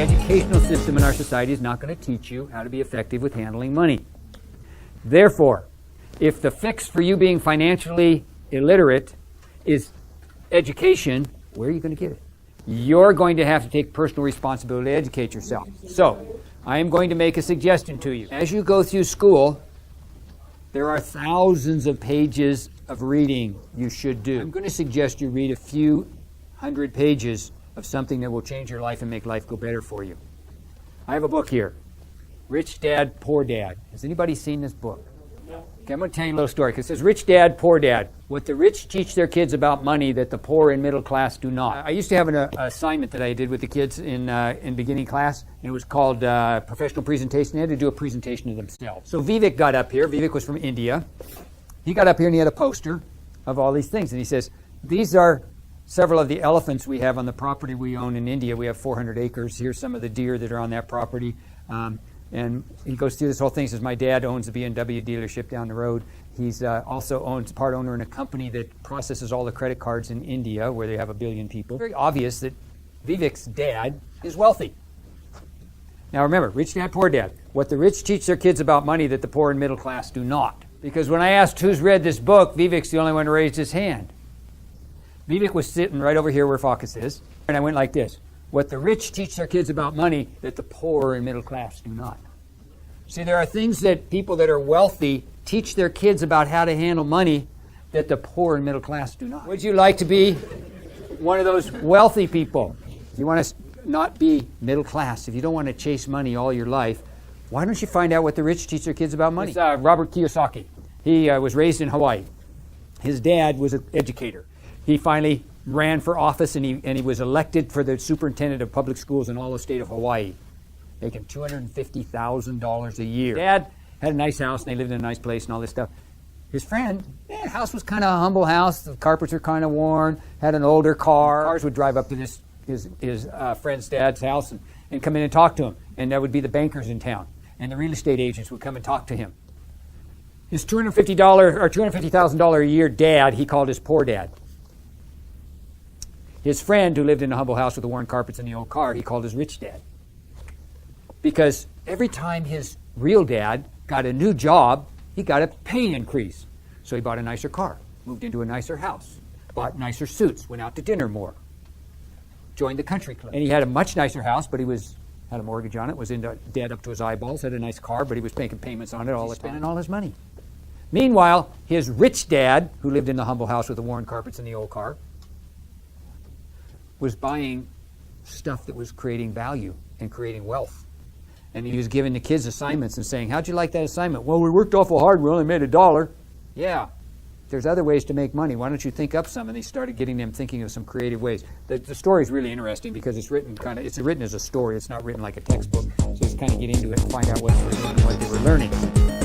educational system in our society is not going to teach you how to be effective with handling money. Therefore, if the fix for you being financially illiterate is education, where are you going to get it? You're going to have to take personal responsibility to educate yourself. So, I am going to make a suggestion to you. As you go through school, there are thousands of pages of reading you should do. I'm going to suggest you read a few hundred pages of something that will change your life and make life go better for you. I have a book here, Rich Dad, Poor Dad. Has anybody seen this book? Okay, I'm going to tell you a little story. It says, Rich Dad, Poor Dad. What the rich teach their kids about money that the poor and middle class do not. I used to have an assignment that I did with the kids in beginning class. And it was called professional presentation. They had to do a presentation of themselves. So Vivek got up here. Vivek was from India. He got up here and he had a poster of all these things. And he says, these are several of the elephants we have on the property we own in India. We have 400 acres. Here's some of the deer that are on that property. And he goes through this whole thing. He says, my dad owns a BMW dealership down the road. He's also owns part owner in a company that processes all the credit cards in India, where they have 1 billion people. Very obvious that Vivek's dad is wealthy. Now remember, Rich Dad, Poor Dad. What the rich teach their kids about money that the poor and middle class do not. Because when I asked who's read this book, Vivek's the only one who raised his hand. Vivek was sitting right over here where Focus is. And I went like this. What the rich teach their kids about money that the poor and middle class do not. See, there are things that people that are wealthy teach their kids about how to handle money that the poor and middle class do not. Would you like to be one of those wealthy people? You want to not be middle class. If you don't want to chase money all your life, why don't you find out what the rich teach their kids about money? It's, Robert Kiyosaki. He was raised in Hawaii. His dad was an educator. He finally ran for office and he was elected for the superintendent of public schools in all the state of Hawaii, making $250,000 a year. Dad had a nice house and they lived in a nice place and all this stuff. His friend, the house was kind of a humble house. The carpets were kind of worn, had an older car. Cars would drive up to his friend's dad's house and come in and talk to him. And that would be the bankers in town. And the real estate agents would come and talk to him. His $250,000 a year dad, he called his poor dad. His friend, who lived in a humble house with the worn carpets and the old car, he called his rich dad. Because every time his real dad got a new job, he got a pay increase. So he bought a nicer car, moved into a nicer house, bought nicer suits, went out to dinner more, joined the country club. And he had a much nicer house, but he had a mortgage on it, was into debt up to his eyeballs, had a nice car, but he was making payments on it all the time, spending all his money. Meanwhile, his rich dad, who lived in the humble house with the worn carpets and the old car, was buying stuff that was creating value and creating wealth. And he was giving the kids assignments and saying, how'd you like that assignment? Well, we worked awful hard. We only made $1. Yeah, there's other ways to make money. Why don't you think up some? And they started getting them thinking of some creative ways. The story is really interesting because it's written as a story. It's not written like a textbook. So just kind of get into it and find out what they were doing and what they were learning.